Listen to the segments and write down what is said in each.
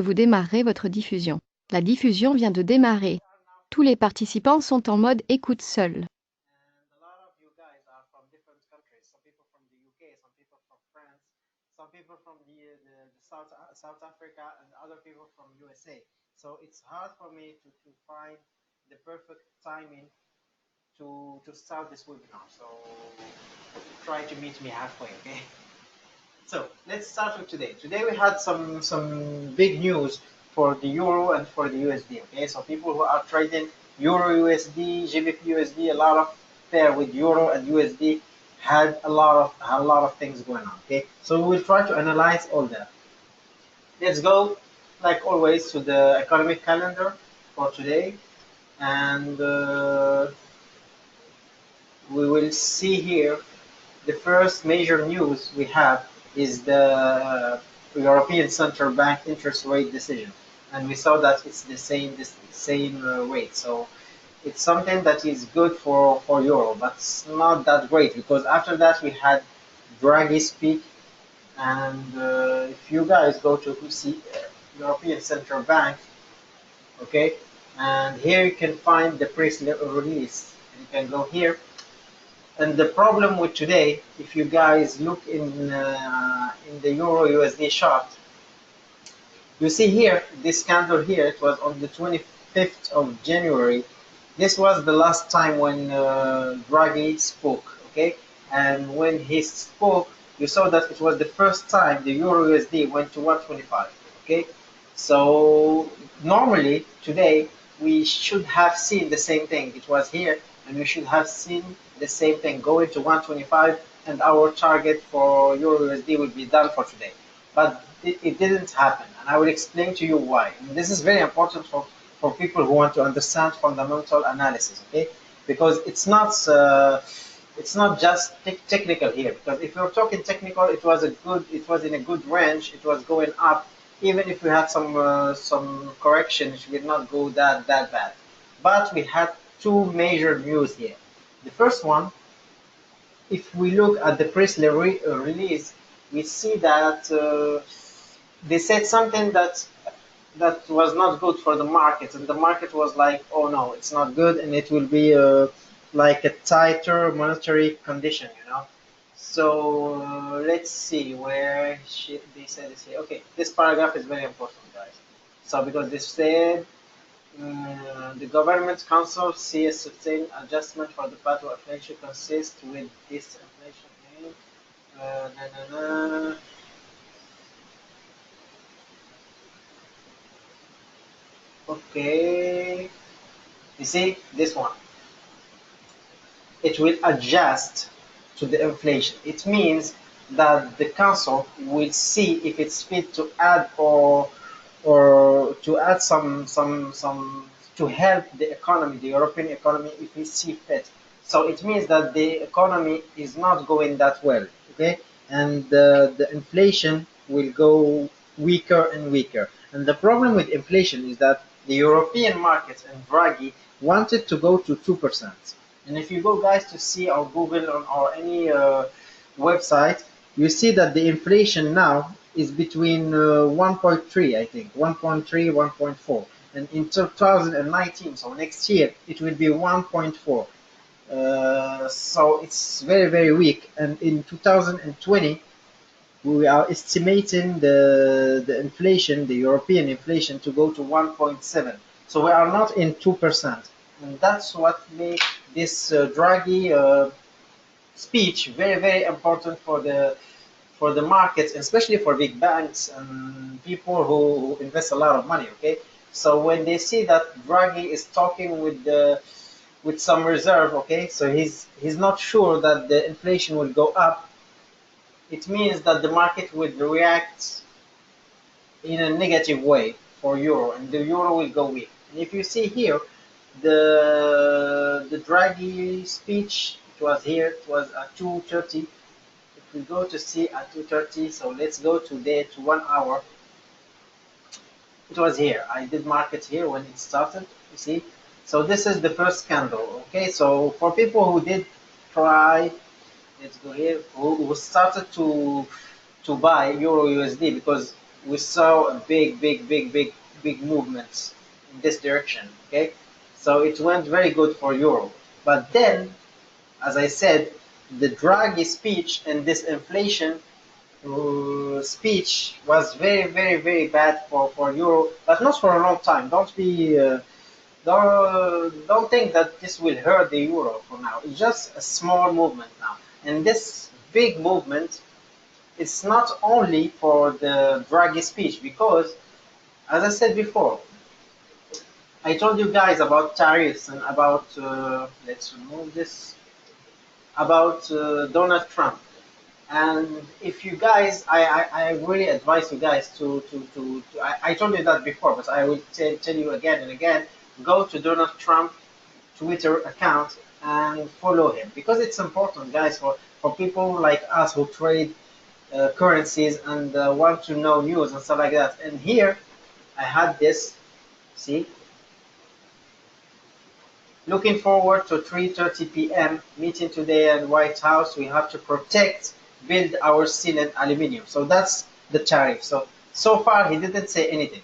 Vous démarrez votre diffusion. La diffusion vient de démarrer. Tous les participants sont en mode écoute seul. And a lot of you guys are from different countries. Some people from the UK, some people from France, some people from the South Africa, and other people from USA. So it's hard for me to find the perfect timing to start this webinar. So try to meet me halfway, okay? So let's start with today. Today we had some big news for the euro and for the USD. Okay, so people who are trading euro USD, GBP USD, a lot of pair with euro and USD had a lot of things going on. Okay, so we will try to analyze all that. Let's go, like always, to the economic calendar for today, and we will see here the first major news we have is the European Central Bank interest rate decision, and we saw that it's the same rate. So it's something that is good for euro, but it's not that great because after that we had Draghi speak, and if you guys go to see European Central Bank, okay, and here you can find the press release. You can go here. And the problem with today, if you guys look in the Euro USD chart, you see here this candle here. It was on the 25th of January. This was the last time when Draghi spoke. Okay, and when he spoke, you saw that it was the first time the Euro USD went to 125. Okay, so normally today we should have seen the same thing. It was here, and we should have seen the same thing going to 125, and our target for Euro USD will be done for today. But it didn't happen, and I will explain to you why. And this is very important for people who want to understand fundamental analysis, okay? Because it's not just technical here. Because if you're talking technical, it was in a good range. It was going up. Even if we had some correction, it will not go that bad. But we had two major news here. The first one, if we look at the press release, we see that they said something that was not good for the market, and the market was like, "Oh no, it's not good, and it will be like a tighter monetary condition," you know. So let's see where they said this here. Okay, this paragraph is very important, guys. So because they said the government council see a sustained adjustment for the path of inflation consist with this inflation aim. Na, na, na. Okay, you see this one. It will adjust to the inflation. It means that the council will see if it's fit to add or to add some to help the economy, the European economy, if we see fit. So it means that the economy is not going that well, okay, and the inflation will go weaker and weaker. And the problem with inflation is that the European markets and Draghi wanted to go to 2%. And if you go, guys, to see our Google or any website, you see that the inflation now is between 1.3, I think, 1.3, 1.4. And in 2019, so next year, it will be 1.4. So it's very weak. And in 2020, we are estimating the inflation, the European inflation, to go to 1.7. So we are not in 2%. And that's what makes this Draghi speech very important for the markets, especially for big banks and people who invest a lot of money. Okay, so when they see that Draghi is talking with some reserve, okay, so he's not sure that the inflation will go up. It means that the market would react in a negative way for euro, and the euro will go weak. And if you see here, the Draghi speech, it was here. It was at 2:30. If we go to see at 2:30, so let's go to 1 hour. It was here. I did mark it here when it started. You see, so this is the first candle. Okay, so for people who did try, let's go here, who started to buy euro USD because we saw a big movements in this direction. Okay, so it went very good for euro. But then, as I said, the Draghi speech and this inflation speech was very bad for euro, but not for a long time. Don't think that this will hurt the euro for now. It's just a small movement now, and this big movement is not only for the Draghi speech, because as I said before, I told you guys about tariffs and about let's remove this, about Donald Trump. And if you guys, I really advise you guys I told you that before, but I will tell you again and again, go to Donald Trump Twitter account and follow him, because it's important, guys, for people like us who trade currencies and want to know news and stuff like that. And here I had this, see, looking forward to 3:30 p.m. meeting today at White House. We have to protect, build our steel and aluminium. So that's the tariff. So far he didn't say anything.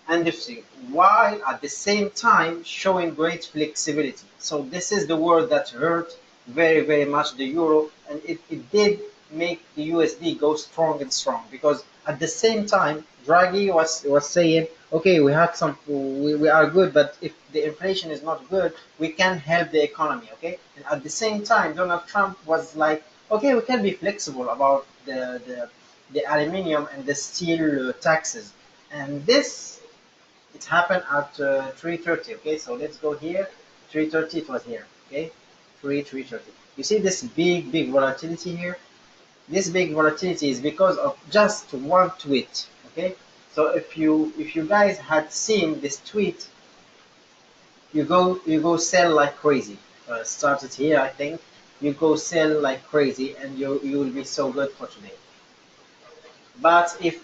And you see, while at the same time showing great flexibility. So this is the word that hurt very much the euro, and it did make the USD go strong and strong, because at the same time Draghi was saying, okay, we are good, but if the inflation is not good, we can help the economy, okay? And at the same time Donald Trump was like, okay, we can be flexible about the aluminium and the steel taxes. And this, it happened at 3:30. Okay, so let's go here. 3:30, it was here. Okay, 3:30. You see this big volatility here. This big volatility is because of just one tweet. Okay, so if you guys had seen this tweet, you go sell like crazy. Started here, I think. You go sell like crazy, and you will be so good for today. But if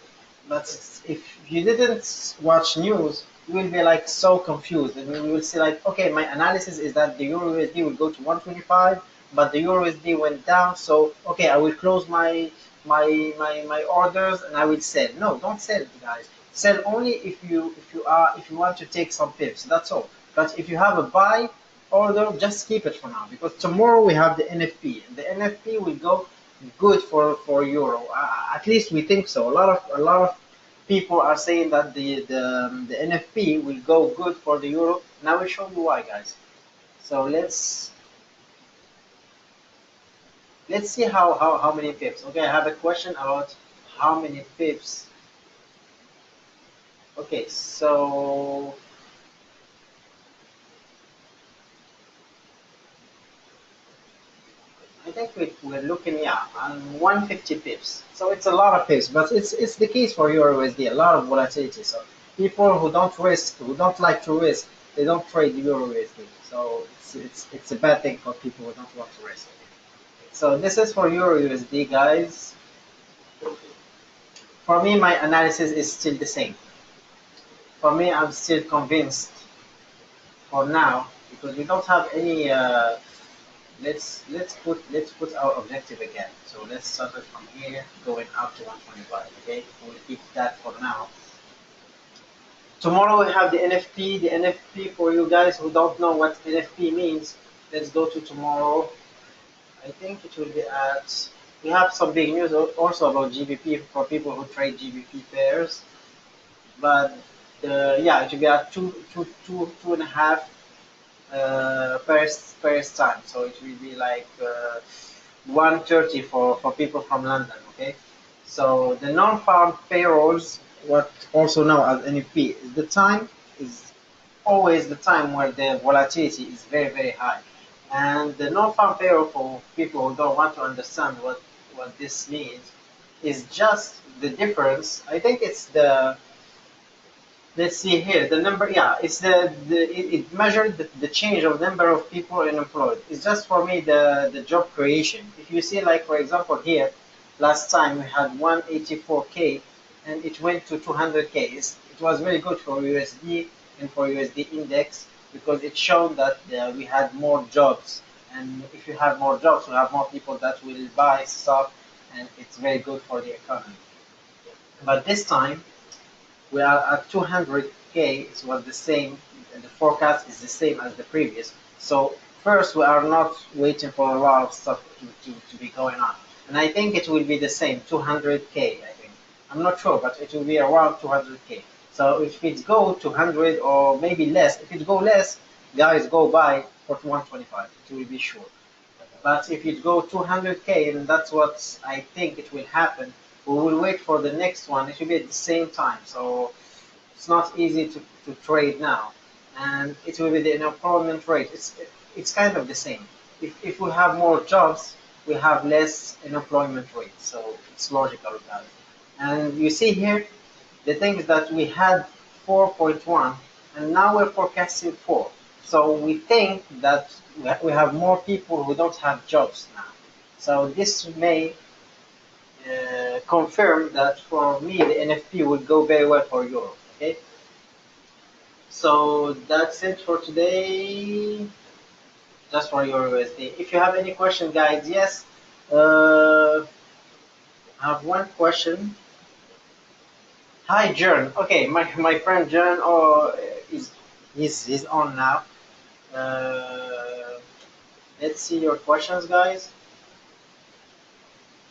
you didn't watch news, you will be like so confused, and you will see like, okay, my analysis is that the Euro USD will go to 125, but the Euro USD went down, so okay, I will close my orders and I will sell. No, don't sell, guys. Sell only if you want to take some pips. That's all. But if you have a buy order, just keep it for now, because tomorrow we have the NFP, and the NFP will go good for euro. At least we think so. A lot of people are saying that the NFP will go good for the euro, and I will show you why, guys. So let's see how many pips. Okay, I have a question about how many pips. Okay, so I think we're looking, yeah, on 150 pips. So it's a lot of pips, but it's the case for Euro USD, a lot of volatility. So people who don't risk, who don't like to risk, they don't trade Euro USD. So it's a bad thing for people who don't want to risk. So this is for Euro USD, guys. For me, my analysis is still the same. For me, I'm still convinced for now, because we don't have any let's put our objective again. So let's start it from here, going up to 125. Okay, we'll keep that for now. Tomorrow we have the NFP. The NFP, for you guys who don't know what NFP means, let's go to tomorrow. I think it will be at. We have some big news also about GBP for people who trade GBP pairs, but yeah, it will be at two and a half Paris time. So it will be like 1:30 for people from London. Okay, so the non-farm payrolls, what also known as NFP, the time is always the time where the volatility is very high, and the non-farm payroll, for people who don't want to understand what this means, is just the difference. I think it's the, let's see here, the number, yeah, it's it measured the change of number of people unemployed. It's just for me the job creation. If you see, like for example here, last time we had 184K and it went to 200K. It was very good for USD and for USD index, because it showed that we had more jobs, and if you have more jobs, you have more people that will buy stuff, and it's very good for the economy. But this time We are at 200k. It was the same, and the forecast is the same as the previous. So first, we are not waiting for a lot of stuff to be going on, and I think it will be the same, 200k. I think I'm not sure, but it will be around 200k. So if it go to 100 or maybe less, if it go less, guys go buy for 125. It will be sure. But if it go 200k, and that's what I think it will happen, we will wait for the next one. It will be at the same time. So it's not easy to trade now, and it will be the unemployment rate. It's kind of the same. If we have more jobs, we have less unemployment rate. So it's logical, guys. And you see here, the thing is that we had 4.1, and now we're forecasting 4. So we think that we have more people who don't have jobs now. So this may confirm that for me the NFP will go very well for Europe. Okay. So that's it for today, just for your USD. If you have any question, guys, yes. I have one question. Hi, Jern. Okay, my friend Jern, is he's on now. Uh, let's see your questions, guys.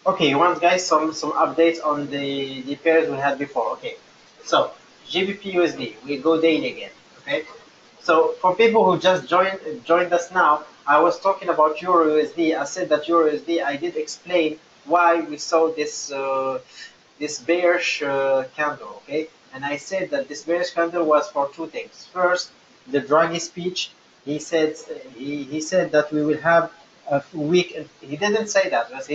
Okay, you want guys some updates on the pairs we had before. Okay, so GBP USD, we go daily again. Okay, so for people who just joined us now, I was talking about Euro USD. I said that Euro USD. I did explain why we saw this bearish candle. Okay, and I said that this bearish candle was for two things. First, the Draghi speech. He said that we will have a weak. He didn't say that, but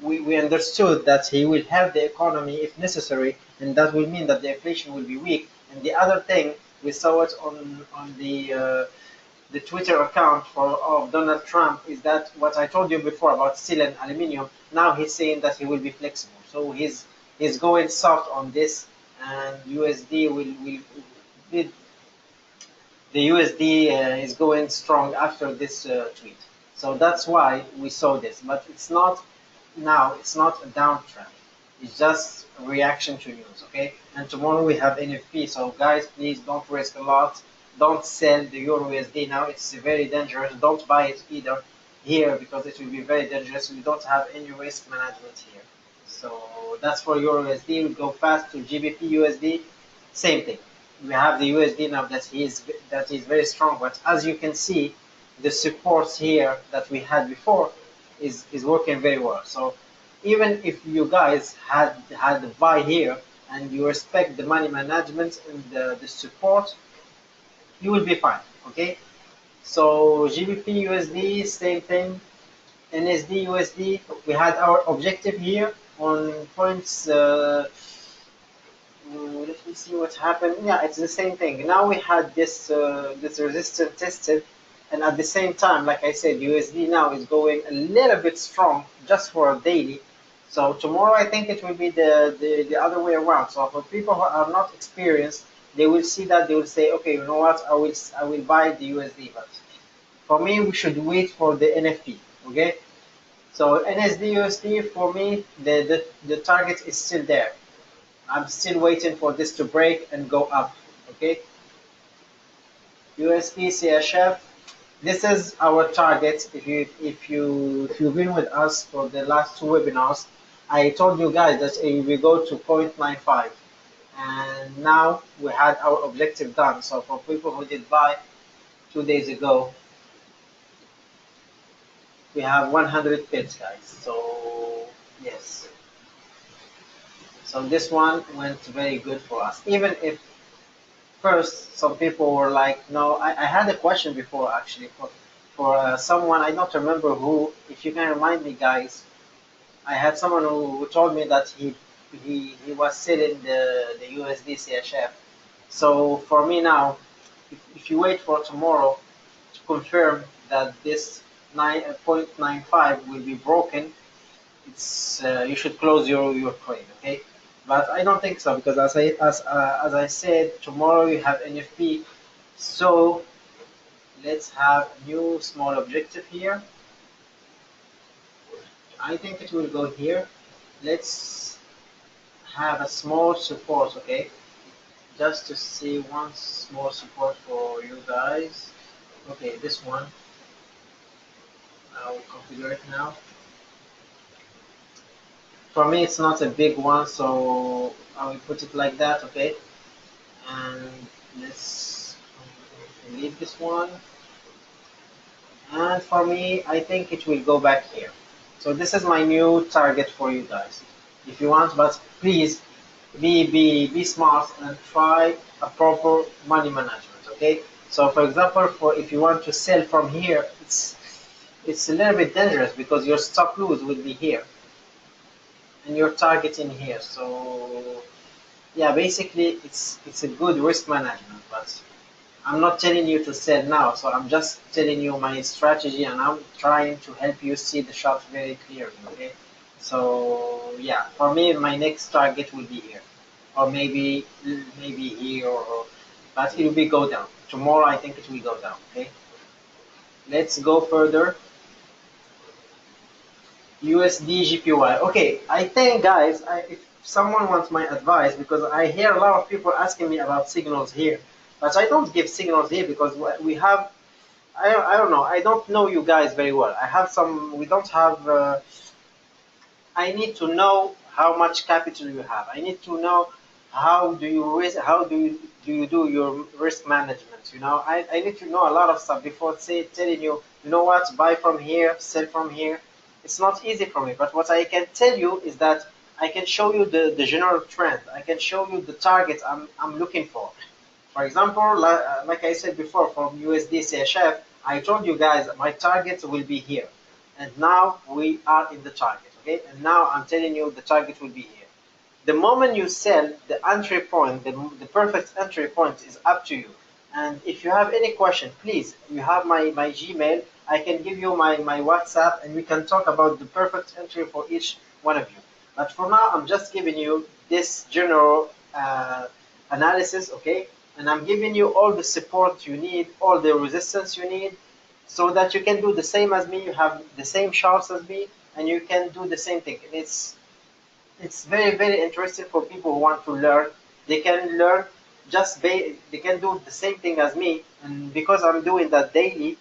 we understood that he will have the economy if necessary, and that will mean that the inflation will be weak. And the other thing, we saw it on the Twitter account of Donald Trump, is that what I told you before about steel and aluminium. Now he's saying that he will be flexible, so he's going soft on this, and USD will the USD is going strong after this tweet. So that's why we saw this, but it's not now. It's not a downtrend. It's just a reaction to news. Okay. And tomorrow we have NFP. So guys, please don't risk a lot. Don't sell the Euro USD now. It's very dangerous. Don't buy it either here because it will be very dangerous. We don't have any risk management here. So that's for Euro USD. We go fast to GBP USD. Same thing. We have the USD now that is very strong, but as you can see, the supports here that we had before is working very well. So even if you guys had the buy here and you respect the money management and the support, you will be fine. Okay. So GBP USD, same thing. NSD USD, we had our objective here on points. Let me see what happened. Yeah, it's the same thing. Now we had this resistance tested, and at the same time, like I said, USD now is going a little bit strong just for a daily. So tomorrow I think it will be the other way around. So for people who are not experienced, they will see that, they will say, okay, you know what, I will buy the USD. But for me, we should wait for the NFP. Okay. So NSD USD, for me, the target is still there. I'm still waiting for this to break and go up. Okay. USDCHF. This is our target. If you've been with us for the last two webinars, I told you guys that we go to 0.95, and now we had our objective done. So for people who did buy 2 days ago, we have 100 pips, guys. So yes. So this one went very good for us, even if first some people were like, no. I had a question before actually for someone, I don't remember who. If you can remind me, guys. I had someone who told me that he was selling the USD CHF. So for me now, if you wait for tomorrow to confirm that this 9.95 will be broken, it's you should close your trade. Okay. But I don't think so, because as I said, tomorrow you have NFP. So let's have a new small objective here. I think it will go here. Let's have a small support. Okay. just to see one more support for you guys. Okay, this one. I'll configure it now. For me, it's not a big one, so I will put it like that. Okay, and let's delete this one. And for me, I think it will go back here. So this is my new target for you guys. If you want, but please be smart and try a proper money management. Okay. So for example, for if you want to sell from here, it's a little bit dangerous because your stop loss will be here and your target in here. So yeah, basically it's a good risk management, but I'm not telling you to sell now, so I'm just telling you my strategy and I'm trying to help you see the chart very clearly, okay? So yeah, for me, my next target will be here, or maybe here, but it will be go down. Tomorrow, I think it will go down, okay? Let's go further. USD GPY. Okay, I think guys, if someone wants my advice, because I hear a lot of people asking me about signals here, but I don't give signals here because we have I don't know. I don't know you guys very well. I have some. We don't have. I need to know how much capital you have. I need to know how do you risk. How do you do your risk management? You know, I need to know a lot of stuff before telling you. You know what? Buy from here, sell from here. It's not easy for me. But what I can tell you is that I can show you the general trend. I can show you the target I'm looking for. For example, like I said before, from USDCHF, I told you guys my target will be here. And now we are in the target, okay? And now I'm telling you the target will be here. The moment you sell, the entry point, the perfect entry point is up to you. And if you have any question, please, you have my Gmail. I can give you my WhatsApp and we can talk about the perfect entry for each one of you. But for now, I'm just giving you this general analysis, okay? And I'm giving you all the support you need, all the resistance you need, so that you can do the same as me, you have the same charts as me, and you can do the same thing. And it's very interesting for people who want to learn. They can learn they can do the same thing as me, and because I'm doing that daily,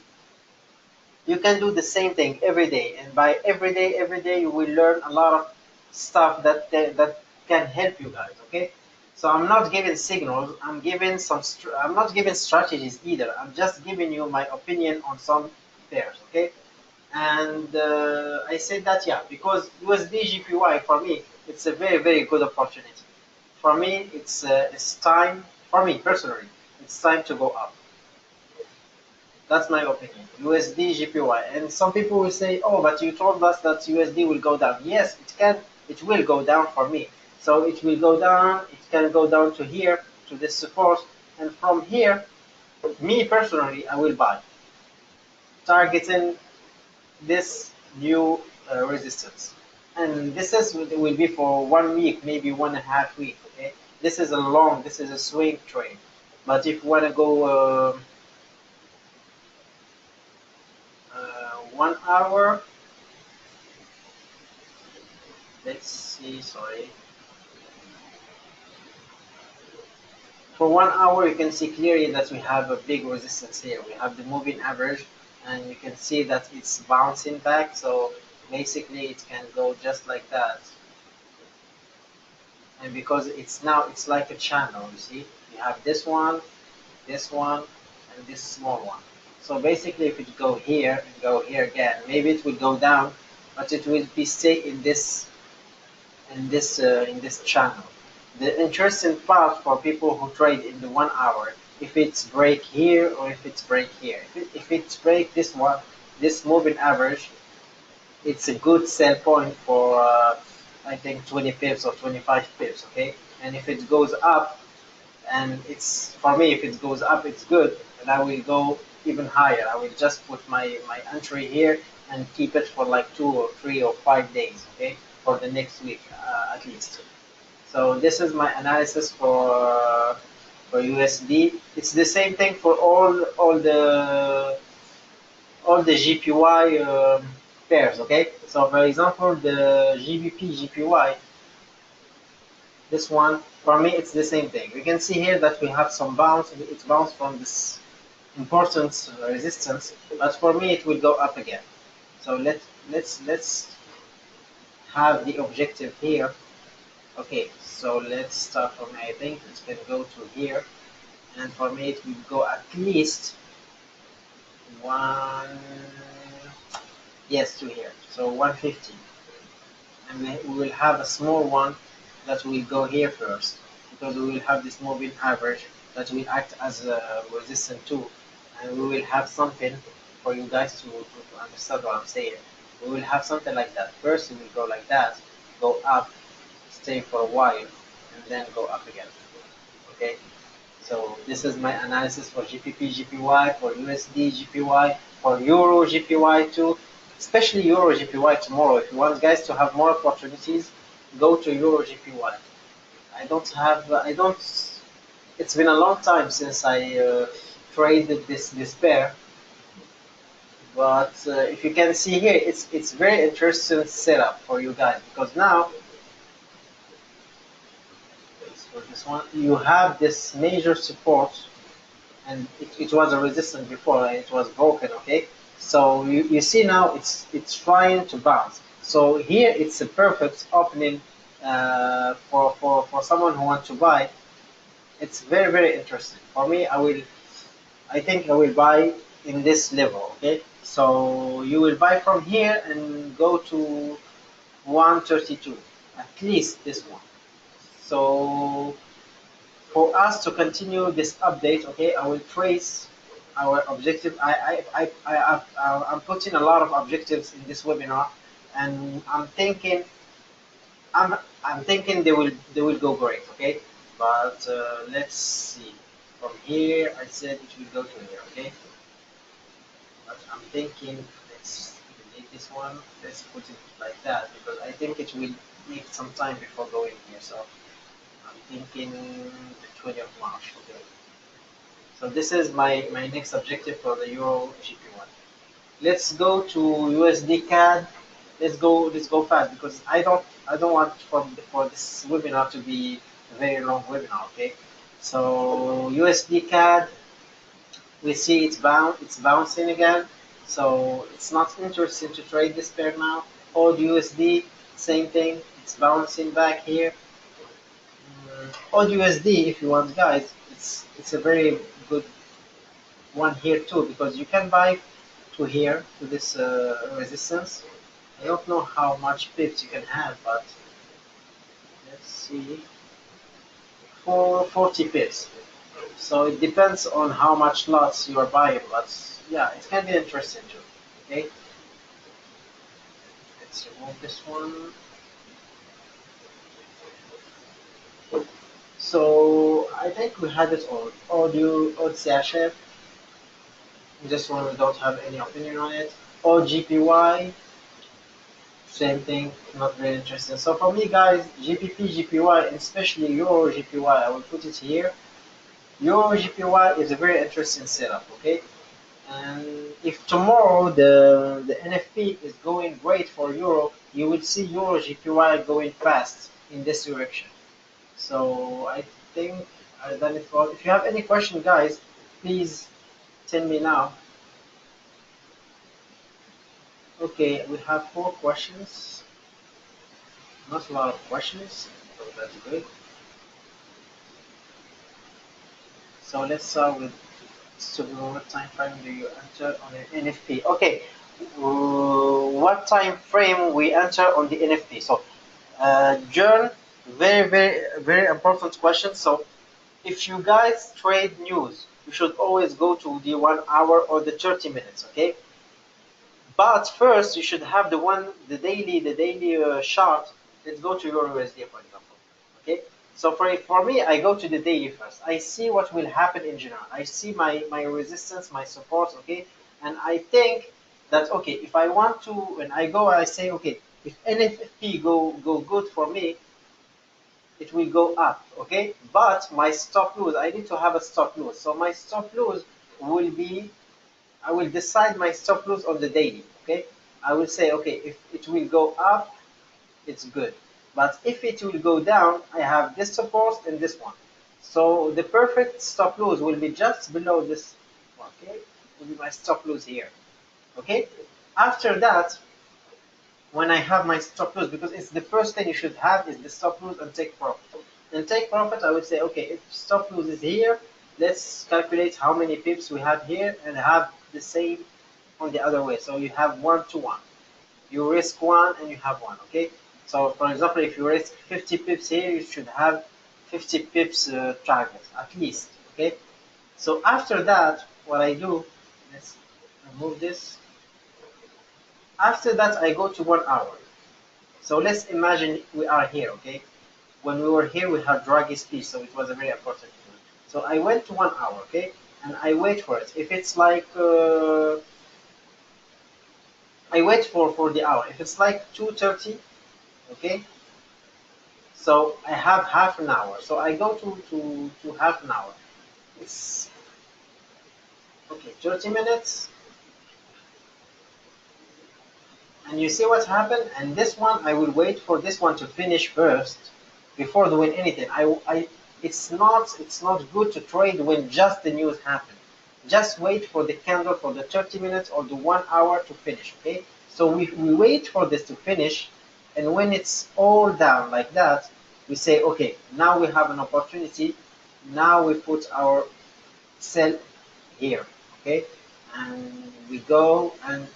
you can do the same thing every day. And by every day, you will learn a lot of stuff that can help you guys. Okay, so I'm not giving signals. I'm not giving strategies either. I'm just giving you my opinion on some pairs. Okay, and I said that, yeah, because USD GPY for me, it's a very good opportunity. For me, it's time. For me personally, it's time to go up. That's my opinion. USD GPY, and some people will say, "Oh, but you told us that USD will go down." Yes, it can. It will go down for me. So it will go down. It can go down to here, to this support, and from here, me personally, I will buy, targeting this new resistance. And this is will be for 1 week, maybe 1.5 weeks. Okay, this is a swing trade. But if you want to go 1 hour, let's see, sorry. For 1 hour, you can see clearly that we have a big resistance here. We have the moving average, and you can see that it's bouncing back. So basically, it can go just like that. And because it's like a channel, you see, you have this one, and this small one. So basically, if it go here and go here again, maybe it will go down, but it will be stay in this channel. The interesting part for people who trade in the 1 hour, if it's break here or if it's break here. If it's break this one, this moving average, it's a good sell point for I think 20 pips or 25 pips. Okay, and if it goes up, and it's for me, if it goes up, it's good, and I will go even higher. I will just put my entry here and keep it for like 2 or 3 or 5 days. Okay, for the next week at least. So this is my analysis for USD. It's the same thing for all the GPY pairs. Okay. So for example, the GBP GPY. This one, for me, it's the same thing. We can see here that we have some bounce. It's bounced from this important resistance, but for me, it will go up again. So let's have the objective here. Okay, so let's start from, I think it's going to go to here, and for me it will go at least one, yes, to here, so 150, and we will have a small one that will go here first, because we will have this moving average that will act as a resistance too, and we will have something for you guys to understand what I'm saying. We will have something like that. First we will go like that, go up, stay for a while, and then go up again. Okay, so this is my analysis for GBP GPY, for USD GPY, for Euro GPY too, especially Euro GPY tomorrow. If you want guys to have more opportunities, go to Euro GPY. I don't, it's been a long time since I traded this pair, but if you can see here, it's very interesting setup for you guys, because now for this one you have this major support, and it was a resistance before and it was broken. Okay, so you see now it's trying to bounce. So here it's a perfect opening for someone who wants to buy. It's very interesting for me. I think I will buy in this level. Okay, so you will buy from here and go to 132, at least this one. So for us to continue this update, okay, I will trace our objective. I'm putting a lot of objectives in this webinar, and I'm thinking they will go great, okay. But let's see. From here, I said it will go to here, okay. But I'm thinking let's delete this one. Let's put it like that, because I think it will need some time before going here. So I'm thinking the 20th of March, okay. So this is my next objective for the Euro GP1. Let's go to USD CAD. Let's go fast, because I don't want for this webinar to be a very long webinar. Okay. So USD CAD, we see it's bouncing again. So it's not interesting to trade this pair now. Old USD, same thing. It's bouncing back here. Old USD, if you want guys, it's a very good one here too, because you can buy to here to this resistance. I don't know how much pips you can have, but let's see, for 40 pips. So it depends on how much lots you are buying, but yeah, it can be interesting too. Okay, let's remove this one. So I think we had it all. Audio, USDCHF, this one we don't have any opinion on it. Or GPY, same thing, not very interesting. So for me guys, GBP GPY, especially Euro GPY, I will put it here. Euro GPY is a very interesting setup, okay. And if tomorrow the NFP is going great for Euro, you will see Euro GPY going fast in this direction. So I think I've done it all. If you have any question guys, please tell me now. Okay, we have 4 questions. Not a lot of questions, so that's good. So let's start with, so what time frame do you enter on an NFP? Okay, what time frame we enter on the NFP? So, John, very important question. So, if you guys trade news, you should always go to the 1 hour or the 30 minutes. Okay, but first you should have the daily chart. Let's go to your USD, for example. Okay, so for me, I go to the daily first. I see what will happen in general. I see my resistance, my support. Okay, and I think that, okay, if I want to, when I go, I say, okay, if NFP go good for me, it will go up. Okay, but my stop loss, I need to have a stop loss. So my stop loss will be, I will decide my stop loss on the daily. Okay, I will say, okay, if it will go up, it's good. But if it will go down, I have this support and this one. So the perfect stop loss will be just below this. Okay, will be my stop loss here. Okay, after that, when I have my stop loss, because it's the first thing you should have is the stop loss and take profit. And take profit, I would say, okay, if stop loss is here, let's calculate how many pips we have here and have the same on the other way. So you have 1 to 1. You risk 1 and you have 1, okay? So for example, if you risk 50 pips here, you should have 50 pips target at least, okay? So after that, what I do, let's remove this. After that, I go to 1 hour. So let's imagine we are here, okay? When we were here, we had Draghi speech, so it was a very important tool. So I went to 1 hour, okay? And I wait for it. If it's like, I wait for the hour. If it's like 2:30, okay? So I have half an hour. So I go to half an hour. It's, okay, 30 minutes. And you see what happened? And this one, I will wait for this one to finish first before doing anything. It's not good to trade when just the news happen. Just wait for the candle for the 30 minutes or the 1 hour to finish, okay? So we wait for this to finish, and when it's all down like that, we say, okay, now we have an opportunity. Now we put our sell here, okay? And we go, and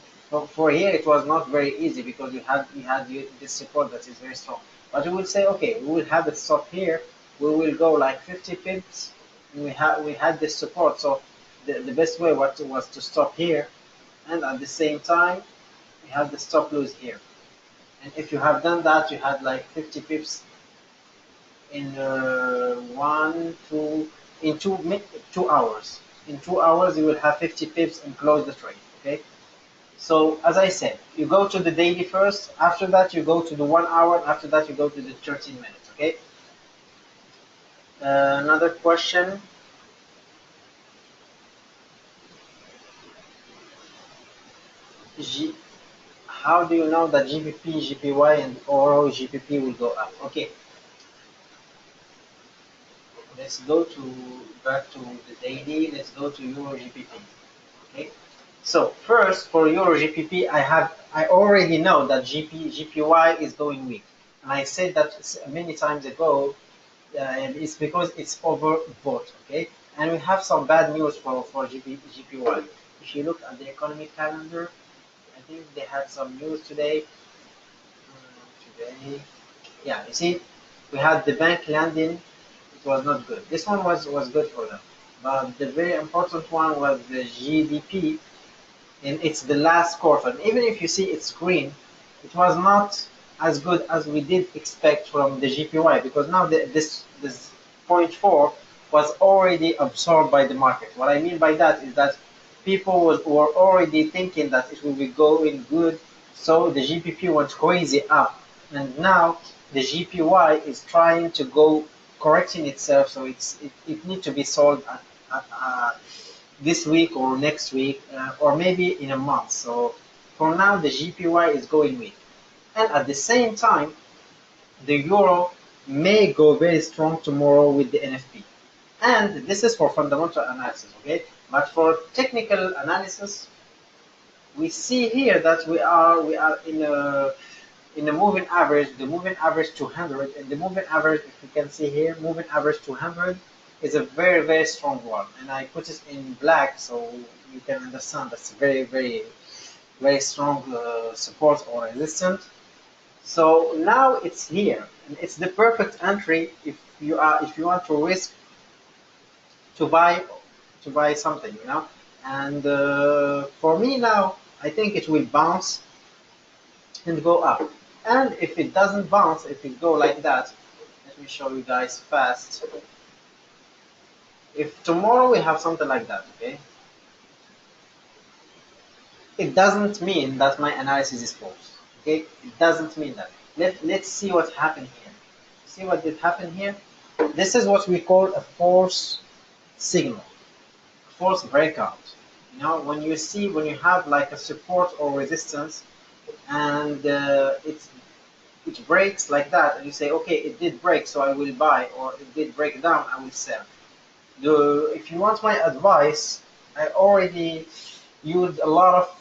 for here it was not very easy because we had this support that is very strong. But we will say, okay, we will have it stop here. We will go like 50 pips, and we had this support. So the best way was to stop here, and at the same time we have the stop loss here. And if you have done that, you had like 50 pips in one, two, in 2 hours. In 2 hours, you will have 50 pips and close the trade. Okay. So as I said, you go to the daily first. After that, you go to the 1 hour. After that, you go to the 13 minutes. Okay. Another question. G How do you know that GBP, GPY, and ORO GBP will go up? Okay. Let's go back to the daily. Let's go to Euro GBP. Okay. So first for Euro GBP, I already know that GPY is going weak, and I said that many times ago. And it's because it's overbought. Okay, and we have some bad news for GPY. If you look at the economic calendar, I think they had some news today. Today, yeah, you see, we had the bank landing. It was not good. This one was good for them, but the very important one was the GDP, and it's the last quarter. And even if you see it's green, it was not as good as we did expect from the GPY, because now this point 4 was already absorbed by the market. What I mean by that is that people were already thinking that it will be going good, so the GBP went crazy up, and now the GPY is trying to go correcting itself, so it needs to be sold at this week or next week, or maybe in a month. So for now, the GPY is going weak, and at the same time, the euro may go very strong tomorrow with the NFP. And this is for fundamental analysis, okay? But for technical analysis, we see here that we are in a moving average, the moving average 200, and the moving average, if you can see here, moving average 200 is a very strong one, and I put it in black so you can understand that's very strong support or resistance. So now it's here, and it's the perfect entry if you want to risk to buy something, you know. And for me now, I think it will bounce and go up. And if it doesn't bounce, if it go like that, let me show you guys fast. If tomorrow we have something like that, okay, it doesn't mean that my analysis is false. Okay, it doesn't mean that. Let's see what happened here. See what did happen here. This is what we call a false signal, false breakout. You know, when you have like a support or resistance, and it breaks like that, and you say, okay, it did break, so I will buy, or it did break down, I will sell. If you want my advice, I already used a lot of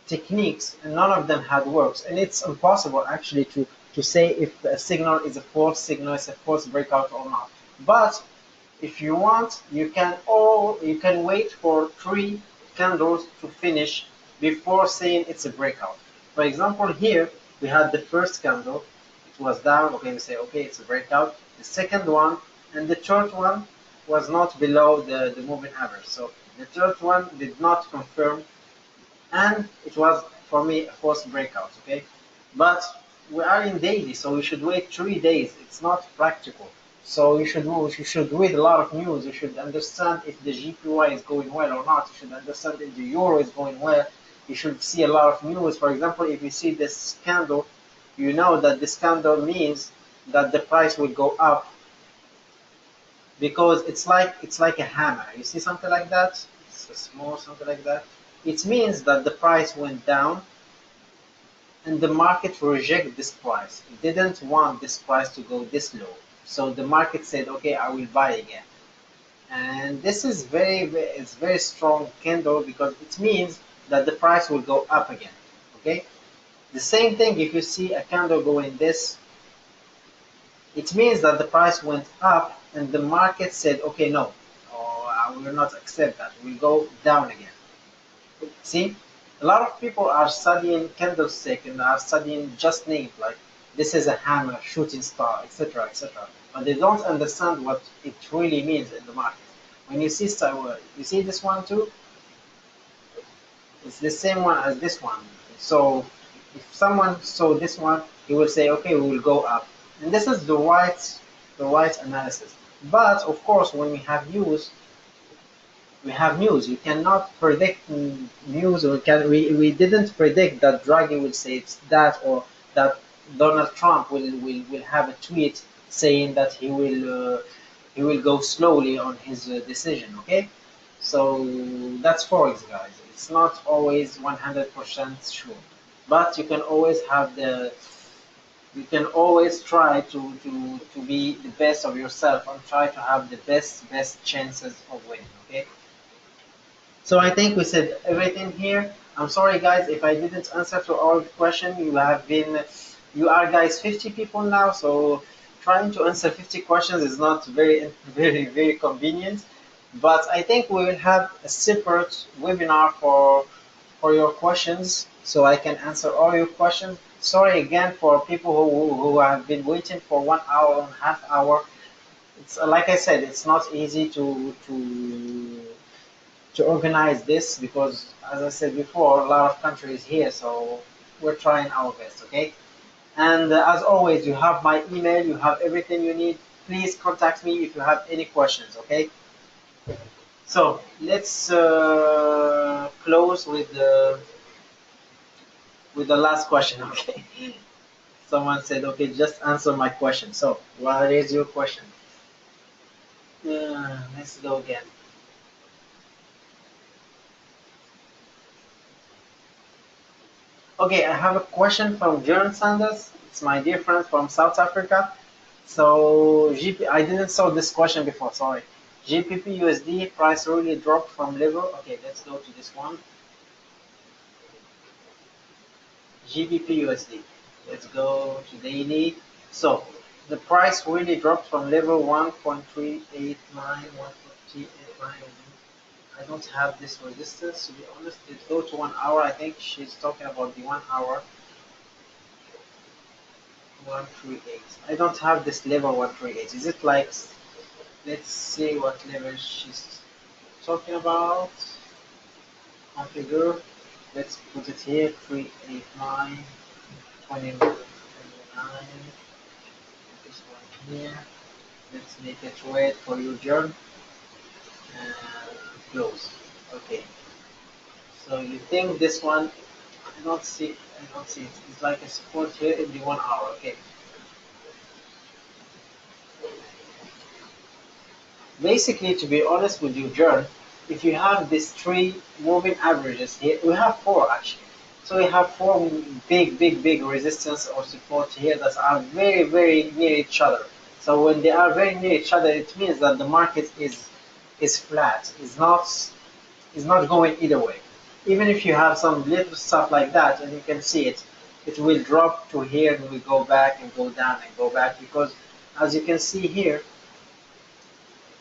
techniques, and none of them had works, and it's impossible actually to say if a signal is a false signal, it's a false breakout or not. But if you want, you can wait for 3 candles to finish before saying it's a breakout. For example, here we had the first candle, it was down. Okay, we say okay, it's a breakout. The second one and the third one was not below the moving average. So the third one did not confirm, and it was for me a false breakout. Okay, but we are in daily, so we should wait 3 days. It's not practical. So you should read a lot of news. You should understand if the GPY is going well or not. You should understand if the euro is going well. You should see a lot of news. For example, if you see this candle, you know that this candle means that the price will go up, because it's like a hammer. You see something like that? It's a small something like that. It means that the price went down and the market rejected this price. It didn't want this price to go this low. So the market said, okay, I will buy again. And this is it's very strong candle, because it means that the price will go up again. Okay. The same thing if you see a candle going this, it means that the price went up and the market said, okay, no, or I will not accept that. We'll go down again. See, a lot of people are studying candlestick and are studying just names like this is a hammer, shooting star, etc., etc. But they don't understand what it really means in the market. When you see star, you see this one too. It's the same one as this one. So if someone saw this one, he will say, okay, we will go up. And this is the right analysis. But of course, when we have news. You cannot predict news. We didn't predict that Draghi will say it's that, or that Donald Trump will have a tweet saying that he will go slowly on his decision. Okay, so that's forex, guys. It's not always 100% sure, but you can always try to be the best of yourself and try to have the best chances of winning. Okay. So I think we said everything here. I'm sorry guys if I didn't answer to all the questions. You are guys 50 people now, so trying to answer 50 questions is not very convenient. But I think we will have a separate webinar for your questions, so I can answer all your questions. Sorry again for people who have been waiting for 1 hour and a half hour. It's like I said, it's not easy to organize this, because as I said before, a lot of countries here, so we're trying our best. Okay, and as always, you have my email, you have everything you need. Please contact me if you have any questions. Okay, so let's close with the last question. Okay, someone said, okay, just answer my question. So what is your question? Let's go again. Okay, I have a question from Jern Sanders. It's my dear friend from South Africa. So I didn't saw this question before. Sorry. GBP USD price really dropped from level. Okay, let's go to this one. GBP USD. Let's go to daily. So the price really dropped from level 1.389, 1.389. I don't have this resistance, to be honest. Let's go to 1 hour. I think she's talking about the 1 hour. 138. I don't have this level 138. Is it like, let's see what level she's talking about. Configure. Let's put it here. 389, 29. This one here. Let's make it red for you, John. And close. Okay. So you think this one? I don't see. I don't see it. It's like a support here in the 1 hour. Okay. Basically, to be honest with you, John, if you have these 3 moving averages here, we have 4 actually. So you have four big resistance or support here that are very near each other. So when they are very near each other, it means that the market is flat, is not going either way. Even if you have some little stuff like that, and you can see it, it will drop to here and will go back and go down and go back, because as you can see here,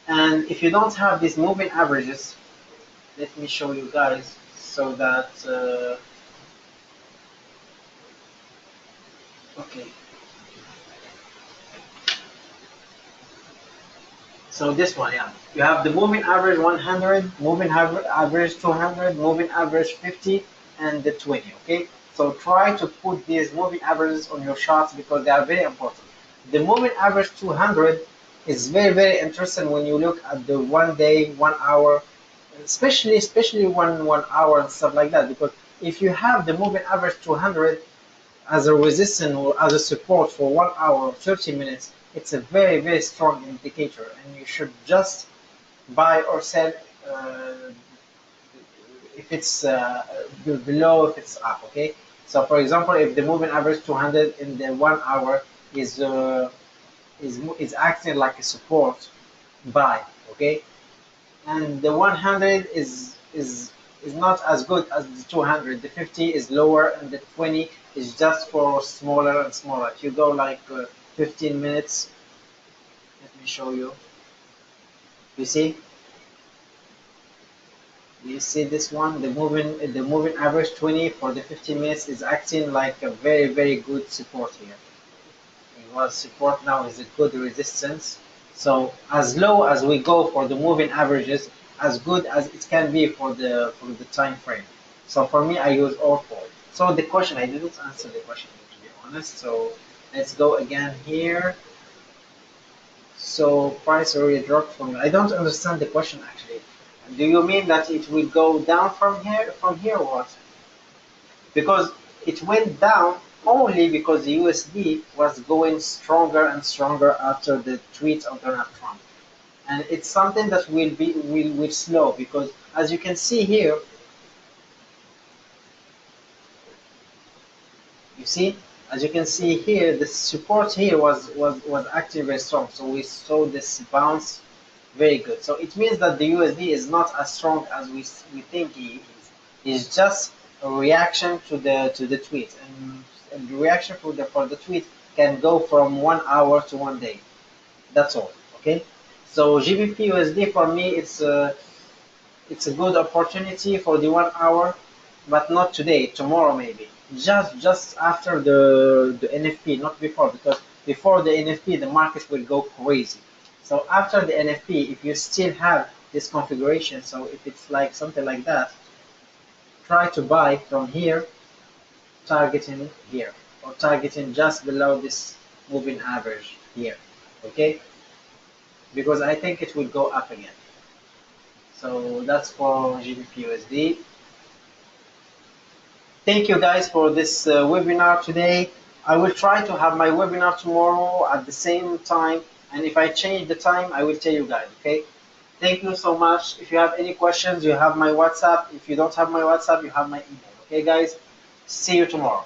and if you don't have these moving averages, let me show you guys so that okay. So this one, yeah, you have the moving average 100, moving average 200, moving average 50, and the 20. Okay, so try to put these moving averages on your charts because they are very important. The moving average 200 is very interesting when you look at the 1 day, 1 hour, especially one hour and stuff like that. Because if you have the moving average 200 as a resistance or as a support for 1 hour or 30 minutes, it's a very strong indicator, and you should just buy or sell uh, if it's below, if it's up. Okay, so for example, if the moving average 200 in the 1 hour is acting like a support, buy. Okay, and the 100 is not as good as the 200. The 50 is lower, and the 20 is just for smaller and smaller. If you go like 15 minutes, let me show you. You see, you see this one, the moving average 20 for the 15 minutes is acting like a very good support here. It was support, now is a good resistance. So as low as we go for the moving averages, as good as it can be for the time frame. So for me, I use all four. So the question, I didn't answer the question to be honest. So let's go again here. So price already dropped from. I don't understand the question actually. Do you mean that it will go down from here? From here, what? Because it went down only because the USD was going stronger and stronger after the tweet of Donald Trump, and it's something that will slow, because as you can see here, you see, as you can see here, the support here was actually very strong, so we saw this bounce very good. So it means that the USD is not as strong as we think it is. It's just a reaction to the tweet, and the reaction for the tweet can go from 1 hour to 1 day. That's all. Okay. So GBP USD for me, it's a good opportunity for the 1 hour, but not today. Tomorrow maybe. Just after the NFP, not before, because before the NFP the market will go crazy. So after the NFP, if you still have this configuration, so if it's like something like that, try to buy from here, targeting here, or targeting just below this moving average here. Okay, because I think it will go up again. So that's for GBP USD. Thank you guys for this webinar today. I will try to have my webinar tomorrow at the same time, and if I change the time, I will tell you guys. Okay, thank you so much. If you have any questions, you have my WhatsApp. If you don't have my WhatsApp, you have my email. Okay guys, see you tomorrow.